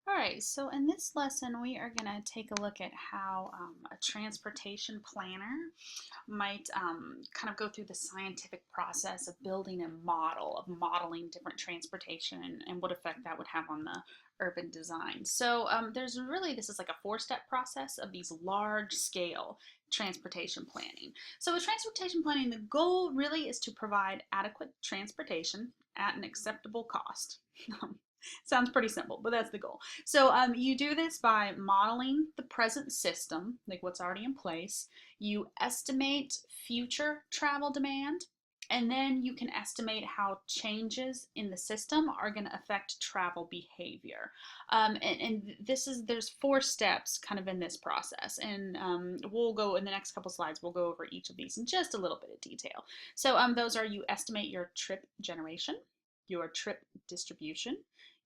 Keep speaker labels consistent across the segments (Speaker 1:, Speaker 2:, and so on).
Speaker 1: All right, so in this lesson, we are going to take a look at how a transportation planner might kind of go through the scientific process of building a model, of modeling different transportation and what effect that would have on the urban design. So there's really, this is like a four-step process of these large-scale transportation planning. So with transportation planning, the goal really is to provide adequate transportation at an acceptable cost. Sounds pretty simple, but that's the goal. So you do this by modeling the present system, like what's already in place. You estimate future travel demand, and then you can estimate how changes in the system are going to affect travel behavior. And there's four steps kind of in this process, and we'll go in the next couple slides. We'll go over each of these in just a little bit of detail. So those are: you estimate your trip generation, your trip distribution,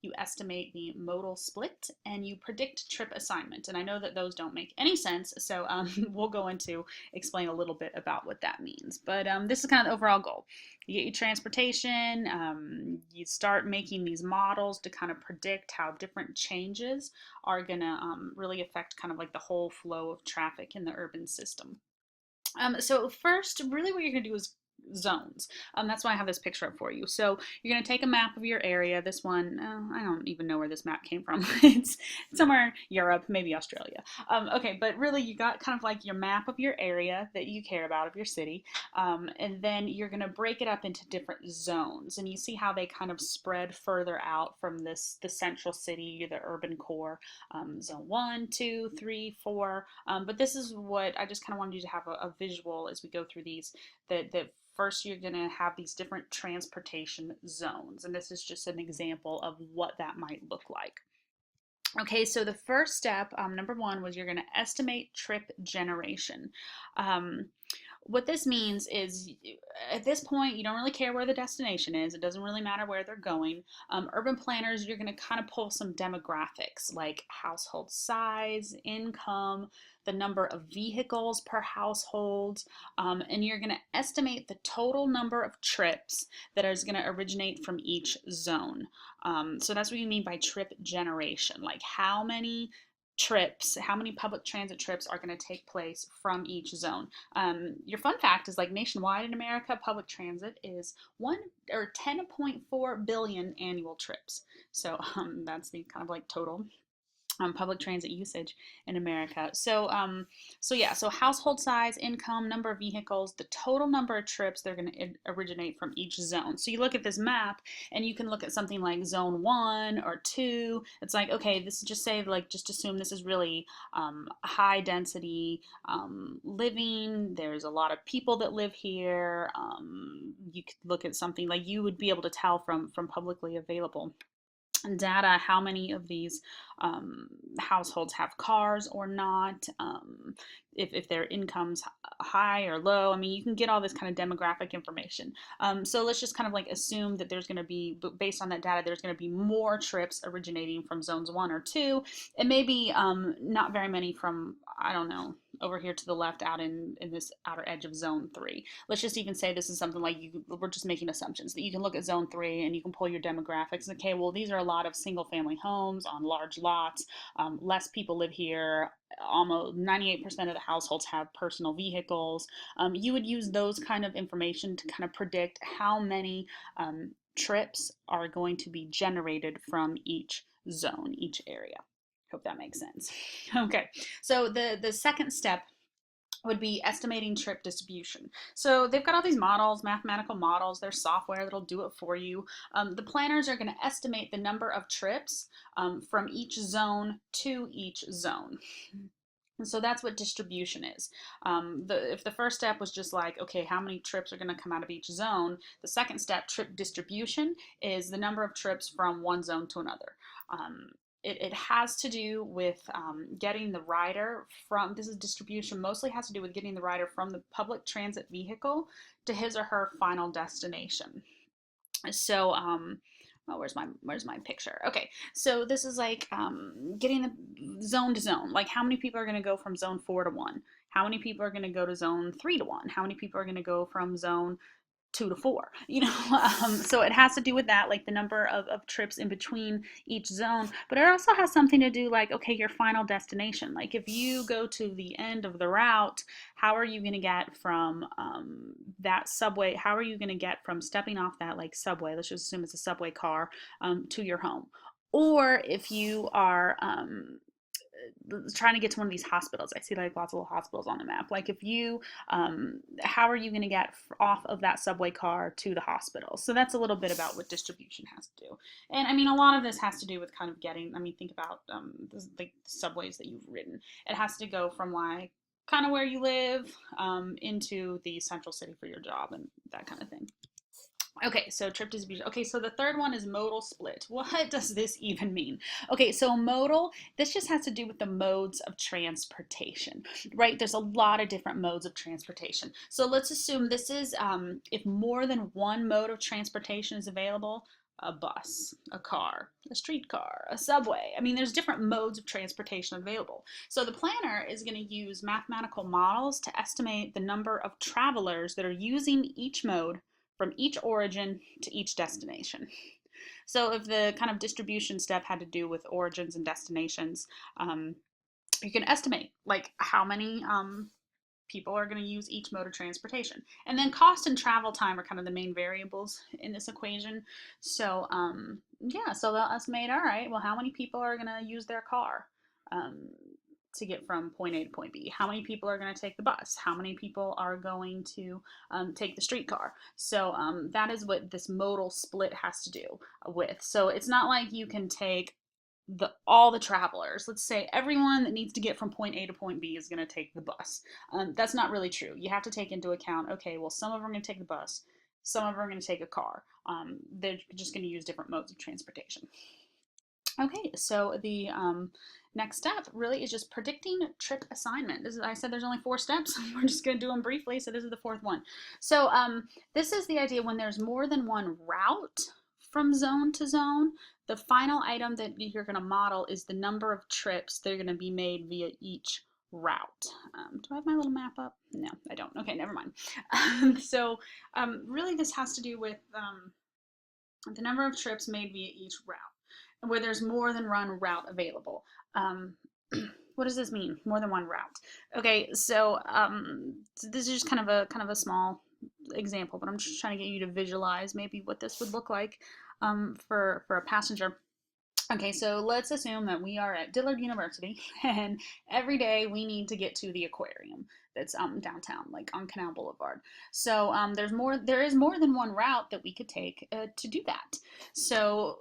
Speaker 1: you estimate the modal split, and you predict trip assignment. And I know that those don't make any sense, so we'll go into explain a little bit about what that means. But this is kind of the overall goal. You get your transportation, you start making these models to kind of predict how different changes are going to really affect kind of like the whole flow of traffic in the urban system. So first, really what you're going to do is zones. That's why I have this picture up for you. So you're going to take a map of your area. This one, I don't even know where this map came from. It's somewhere Europe, maybe Australia. Okay, but really you got kind of like your map of your area that you care about, of your city. And then you're going to break it up into different zones. And you see how they kind of spread further out from the central city, the urban core. Zone 1, 2, 3, 4. But this is what I just kind of wanted you to have a visual as we go through these. That first you're going to have these different transportation zones, and this is just an example of what that might look like. Okay, so the first step, number one, was you're going to estimate trip generation. Um, what this means is at this point, you don't really care where the destination is. It doesn't really matter where they're going. Urban planners, you're going to kind of pull some demographics like household size, income, the number of vehicles per household, and you're going to estimate the total number of trips that is going to originate from each zone. So that's what you mean by trip generation, like how many trips, how many public transit trips are going to take place from each zone. Your fun fact is like nationwide in America, public transit is 10.4 billion annual trips. So that's the kind of like total public transit usage in America. So yeah, so household size, income, number of vehicles, the total number of trips they're going to originate from each zone. So you look at this map and you can look at something like zone 1 or 2. It's like, okay, this is just say like just assume this is really high density living. There's a lot of people that live here. You could look at something like you would be able to tell from publicly available data how many of these households have cars or not, if their income's high or low. I mean, you can get all this kind of demographic information. So let's just kind of like assume that there's going to be, based on that data, there's going to be more trips originating from zones 1 or 2, and maybe not very many from, I don't know, over here to the left out in this outer edge of zone 3. Let's just even say this is something like we're just making assumptions that you can look at zone 3 and you can pull your demographics. Okay, well, these are a lot of single family homes on large lots. Less people live here. Almost 98% of the households have personal vehicles. You would use those kind of information to kind of predict how many trips are going to be generated from each zone, each area. Hope that makes sense. Okay, so the second step would be estimating trip distribution. So they've got all these models, mathematical models, there's software that'll do it for you. The planners are going to estimate the number of trips from each zone to each zone. And so that's what distribution is. If the first step was just like, okay, how many trips are going to come out of each zone, the second step, trip distribution, is the number of trips from one zone to another. It has to do with getting the rider from, this is distribution, mostly has to do with getting the rider from the public transit vehicle to his or her final destination. So, oh, where's my picture? Okay, so this is like getting the zone to zone. Like how many people are going to go from zone 4 to 1? How many people are going to go to zone 3 to 1? How many people are going to go from zone 2 to 4, you know. So it has to do with that, like the number of trips in between each zone. But it also has something to do, like, okay, your final destination. Like if you go to the end of the route, how are you going to get from that subway? How are you going to get from stepping off that like subway? Let's just assume it's a subway car, to your home. Or if you are trying to get to one of these hospitals. I see like lots of little hospitals on the map. Like if you, how are you going to get off of that subway car to the hospital? So that's a little bit about what distribution has to do. And I mean, a lot of this has to do with kind of getting, I mean, think about the subways that you've ridden. It has to go from like kind of where you live into the central city for your job and that kind of thing. Okay, so trip distribution. Okay, so the third one is modal split. What does this even mean? Okay, so modal, this just has to do with the modes of transportation, right? There's a lot of different modes of transportation. So let's assume this is, if more than one mode of transportation is available, a bus, a car, a streetcar, a subway. I mean, there's different modes of transportation available. So the planner is going to use mathematical models to estimate the number of travelers that are using each mode from each origin to each destination. So if the kind of distribution step had to do with origins and destinations, you can estimate like how many people are going to use each mode of transportation. And then cost and travel time are kind of the main variables in this equation. So yeah, so they'll estimate, all right, well, how many people are going to use their car? To get from point A to point B? How many people are going to take the bus? How many people are going to take the streetcar? So that is what this modal split has to do with. So it's not like you can take all the travelers. Let's say everyone that needs to get from point A to point B is going to take the bus. That's not really true. You have to take into account, okay, well, some of them are going to take the bus, some of them are going to take a car. They're just going to use different modes of transportation. Okay, so the next step really is just predicting trip assignment. This is, I said there's only 4 steps. We're just going to do them briefly. So this is the 4th one. So this is the idea when there's more than one route from zone to zone, the final item that you're going to model is the number of trips that are going to be made via each route. Do I have my little map up? No, I don't. Okay, never mind. So really this has to do with the number of trips made via each route, where there's more than one route available. What does this mean? More than one route. Okay, so this is just kind of a small example, but I'm just trying to get you to visualize maybe what this would look like for a passenger. Okay, so let's assume that we are at Dillard University, and every day we need to get to the aquarium that's downtown, like on Canal Boulevard. So there is more than one route that we could take to do that. So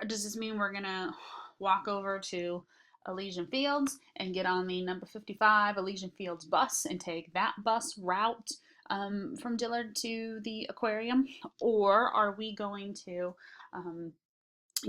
Speaker 1: does this mean we're gonna walk over to Elysian Fields and get on the number 55 Elysian Fields bus and take that bus route from Dillard to the aquarium? Or are we going to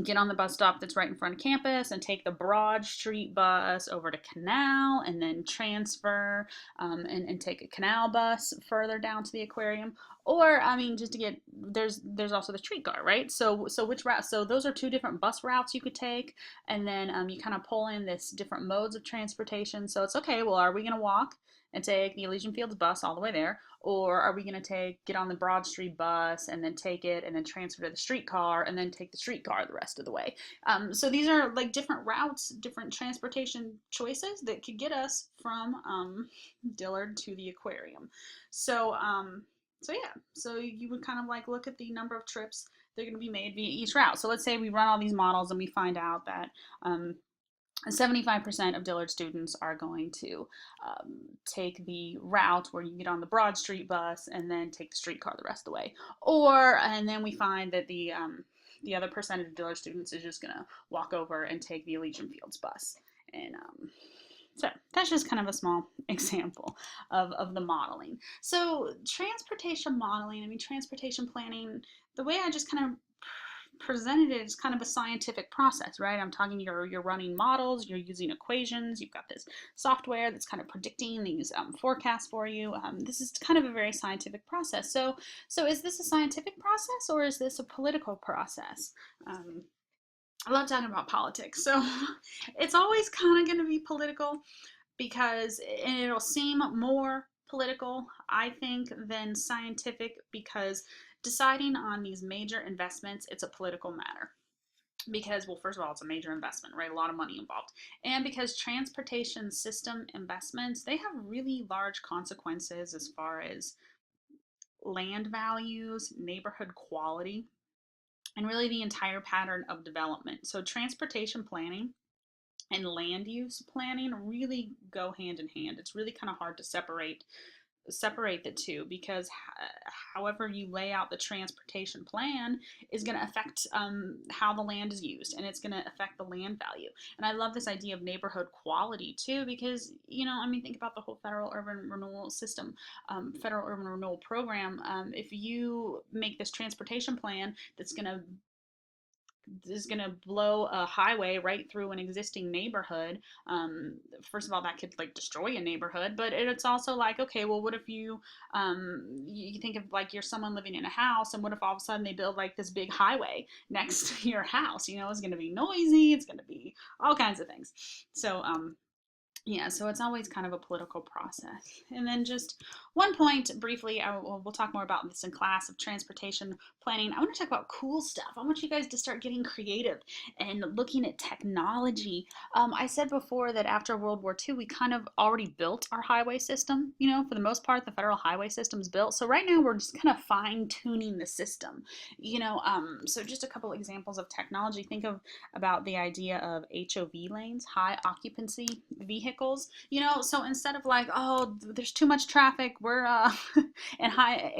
Speaker 1: get on the bus stop that's right in front of campus and take the Broad Street bus over to Canal and then transfer and take a Canal bus further down to the aquarium? Or, I mean, just to get, there's also the streetcar, right? So which route? So those are 2 different bus routes you could take, and then you kind of pull in this different modes of transportation. So it's okay, well, are we going to walk and take the Elysian Fields bus all the way there? Or are we going to get on the Broad Street bus and then take it and then transfer to the streetcar and then take the streetcar the rest of the way? So these are like different routes, different transportation choices that could get us from Dillard to the aquarium. So, so yeah, so you would kind of like look at the number of trips that are going to be made via each route. So let's say we run all these models and we find out that 75% of Dillard students are going to take the route where you get on the Broad Street bus and then take the streetcar the rest of the way. And then we find that the other percentage of Dillard students is just going to walk over and take the Elysian Fields bus. And so that's just kind of a small example of the modeling. So transportation modeling, I mean, transportation planning, the way I just kind of presented it as kind of a scientific process, right? I'm talking, you're running models, you're using equations, you've got this software that's kind of predicting these forecasts for you. This is kind of a very scientific process. So is this a scientific process or is this a political process? I love talking about politics. So it's always kind of going to be political because, and it'll seem more political, I think, than scientific, because Deciding on these major investments, it's a political matter because, well, first of all, it's a major investment, right? A lot of money involved. And because transportation system investments, they have really large consequences as far as land values, neighborhood quality, and really the entire pattern of development. So transportation planning and land use planning really go hand in hand. It's really kind of hard to separate the two because however you lay out the transportation plan is going to affect how the land is used, and it's going to affect the land value. And I love this idea of neighborhood quality too because, I mean, think about the whole federal urban renewal system, federal urban renewal program. If you make this transportation plan that's going to blow a highway right through an existing neighborhood. First of all, that could like destroy a neighborhood, but it's also like, okay, well, what if you think of like you're someone living in a house, and what if all of a sudden they build like this big highway next to your house? It's going to be noisy, it's going to be all kinds of things. So yeah, so it's always kind of a political process. And then just one point briefly, we'll talk more about this in class of transportation planning. I want to talk about cool stuff. I want you guys to start getting creative and looking at technology. I said before that after World War II, we kind of already built our highway system. For the most part, the federal highway system's built. So right now we're just kind of fine tuning the system. So just a couple examples of technology. Think about the idea of HOV lanes, high occupancy vehicles. So instead of like, oh, there's too much traffic, we're and high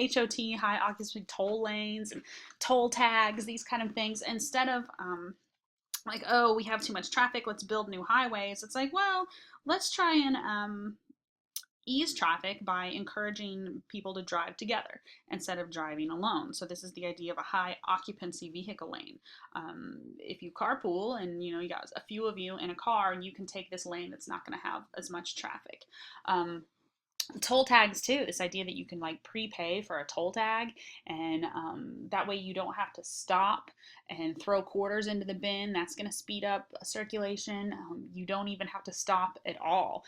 Speaker 1: occupancy toll lanes and toll tags, these kind of things. Instead of like, oh, we have too much traffic, let's build new highways. It's like, well, let's try and ease traffic by encouraging people to drive together instead of driving alone. So this is the idea of a high occupancy vehicle lane. If you carpool and you got a few of you in a car, you can take this lane that's not going to have as much traffic. Toll tags too, this idea that you can like prepay for a toll tag, and that way you don't have to stop and throw quarters into the bin. That's going to speed up circulation. You don't even have to stop at all.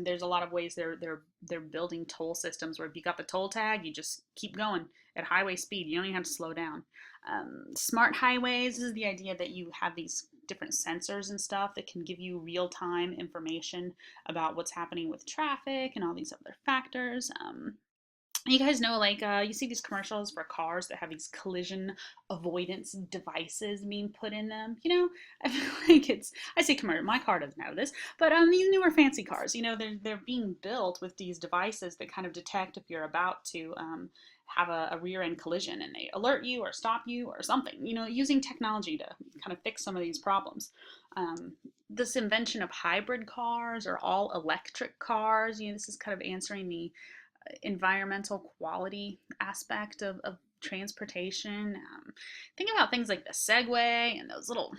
Speaker 1: There's a lot of ways they're building toll systems where if you got the toll tag, you just keep going at highway speed. You don't even have to slow down. Smart highways is the idea that you have these different sensors and stuff that can give you real-time information about what's happening with traffic and all these other factors. You guys know, like, you see these commercials for cars that have these collision avoidance devices being put in them. I feel like I say commercial, my car doesn't have this, but these newer fancy cars, they're being built with these devices that kind of detect if you're about to have a rear end collision, and they alert you or stop you or something, using technology to kind of fix some of these problems. This invention of hybrid cars or all electric cars, this is kind of answering the environmental quality aspect of transportation. Think about things like the Segway and those little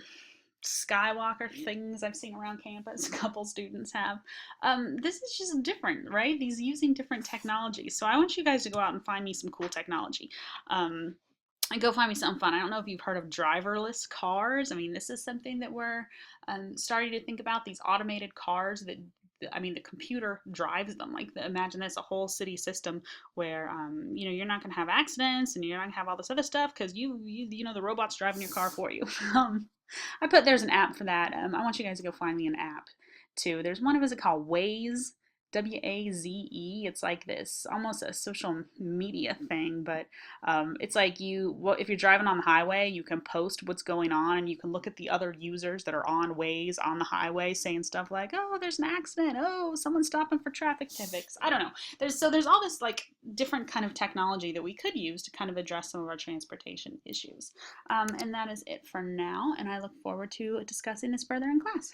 Speaker 1: Skywalker things I've seen around campus. A couple students have. This is just different, right? These using different technologies. So I want you guys to go out and find me some cool technology. And go find me something fun. I don't know if you've heard of driverless cars. I mean, this is something that we're starting to think about. These automated cars that the computer drives them. Like, imagine this, a whole city system where, you're not going to have accidents and you're not going to have all this other stuff because the robot's driving your car for you. There's an app for that. I want you guys to go find me an app too. There's one of us called Waze, Waze. It's like this, almost a social media thing, but it's like if you're driving on the highway, you can post what's going on, and you can look at the other users that are on Waze on the highway saying stuff like, oh, there's an accident, oh, someone's stopping for traffic tickets. I don't know. There's all this like different kind of technology that we could use to kind of address some of our transportation issues. And that is it for now, and I look forward to discussing this further in class.